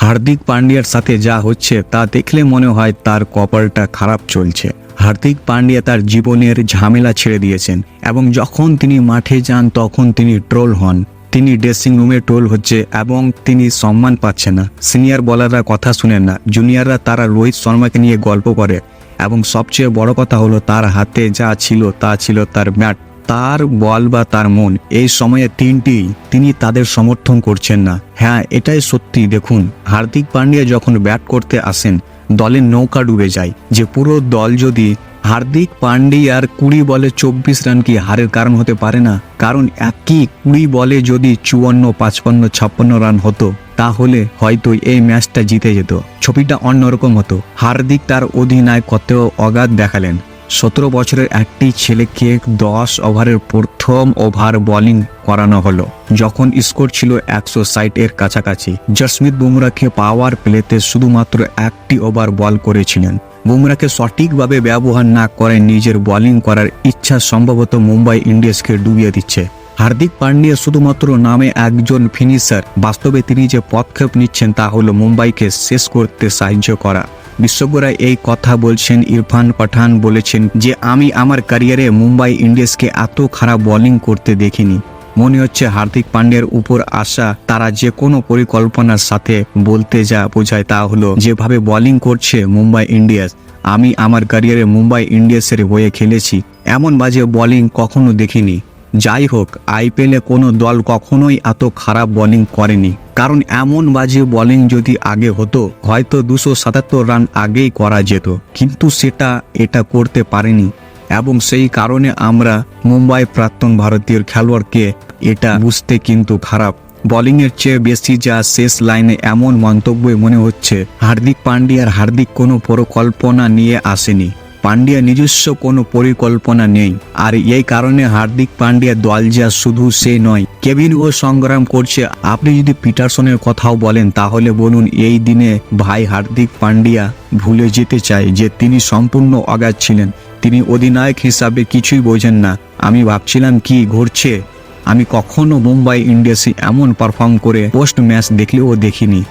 হার্দিক পান্ডিয়ার সাথে যা হচ্ছে তা দেখলে মনে হয় তার কপালটা খারাপ চলছে। হার্দিক পান্ডিয়া তার জীবনের ঝামেলা ছেড়ে দিয়েছেন এবং যখন তিনি মাঠে যান তখন তিনি ট্রোল হন। তিনি ড্রেসিং রুমে ট্রোল হচ্ছে এবং তিনি সম্মান পাচ্ছেন না। সিনিয়র বলাররা কথা শুনেন না, জুনিয়ররা তারা রোহিত শর্মাকে নিয়ে গল্প করে এবং সবচেয়ে বড় কথা হলো তার হাতে যা ছিল তা ছিল তার ব্যাট, তার বল বা তার মন। এই সময়ে তিনি তাদের সমর্থন করছেন না। হ্যাঁ, এটাই সত্যি। দেখুন, হার্দিক পান্ডিয়া যখন ব্যাট করতে আসেন দলের নৌকা ডুবে যায়। যে পুরো দল যদি হার্দিক পান্ডিয়ার 20 বলে 24 রান কি হারের কারণ হতে পারে না? কারণ একই 20 বলে যদি 54, 55, 56 রান হতো তাহলে হয়তো এই ম্যাচটা জিতে যেত, ছবিটা অন্যরকম হতো। হার্দিক তার অধিনায়কত্বেও অগাধ দেখালেন। 17 বছরের একটি ছেলেকে 10 ওভারের প্রথম ওভার বোলিং করানো হলো যখন স্কোর ছিল 160 এর কাছাকাছি। জসপ্রীত বুমরাহকে পাওয়ার প্লেতে শুধুমাত্র একটি ওভার বল করেছিলেন। বুমরাহকে সঠিকভাবে ব্যবহার না করে নিজের বোলিং করার ইচ্ছা সম্ভবত মুম্বাই ইন্ডিয়ান্সকে ডুবিয়ে দিচ্ছে। হার্দিক পান্ডিয়া শুধুমাত্র নামে একজন ফিনিশার, বাস্তবে তিনি যে পদক্ষেপ নিচ্ছেন তা হলো মুম্বাইকে শেষ করতে সাহায্য করা। বিশেষজ্ঞরা এই কথা বলছেন। ইরফান পাঠান বলেছেন যে আমি আমার ক্যারিয়ারে মুম্বাই ইন্ডিয়ান্সকে এত খারাপ বোলিং করতে দেখিনি। মনে হচ্ছে হার্দিক পান্ডিয়ার উপর আশা তারা যে কোনো পরিকল্পনার সাথে বলতে যা বোঝায় তা হলো যেভাবে বোলিং করছে মুম্বাই ইন্ডিয়ান্স, আমি আমার ক্যারিয়ারে মুম্বাই ইন্ডিয়ান্সের হয়ে খেলেছি, এমন বাজে বোলিং কখনো দেখিনি। যাই হোক, আইপিএলে কোনো দল কখনোই এত খারাপ বোলিং করেনি, কারণ এমন বাজে বোলিং যদি আগে হতো হয়তো 277 রান আগেই করা যেত, কিন্তু এটা করতে পারেনি এবং সেই কারণে আমরা মুম্বাই প্রাক্তন ভারতীয় খেলোয়াড়কে এটা বুঝতে কিন্তু খারাপ। বোলিংয়ের চেয়ে বেশি যা শেষ লাইনে এমন মন্তব্য মনে হচ্ছে হার্দিক হার্দিক কোনো পরিকল্পনা নিয়ে আসেনি। পান্ডিয়া নিজস্ব কোনো পরিকল্পনা নেই, আর এই কারণে হার্দিক পান্ডিয়া দল যা শুধু সে নয়, কেভিনও সংগ্রাম করছে। আপনি যদি পিটারসনের কথাও বলেন তাহলে বলুন এই দিনে ভাই হার্দিক পান্ডিয়া ভুলে যেতে চায় যে তিনি সম্পূর্ণ অগাধ ছিলেন। তিনি অধিনায়ক হিসাবে কিছুই বোঝেন না। আমি ভাবছিলাম কি ঘটছে, আমি কখনো মুম্বাই ইন্ডিয়ান্সে এমন পারফর্ম করে পোস্ট ম্যাচ দেখলেও দেখিনি।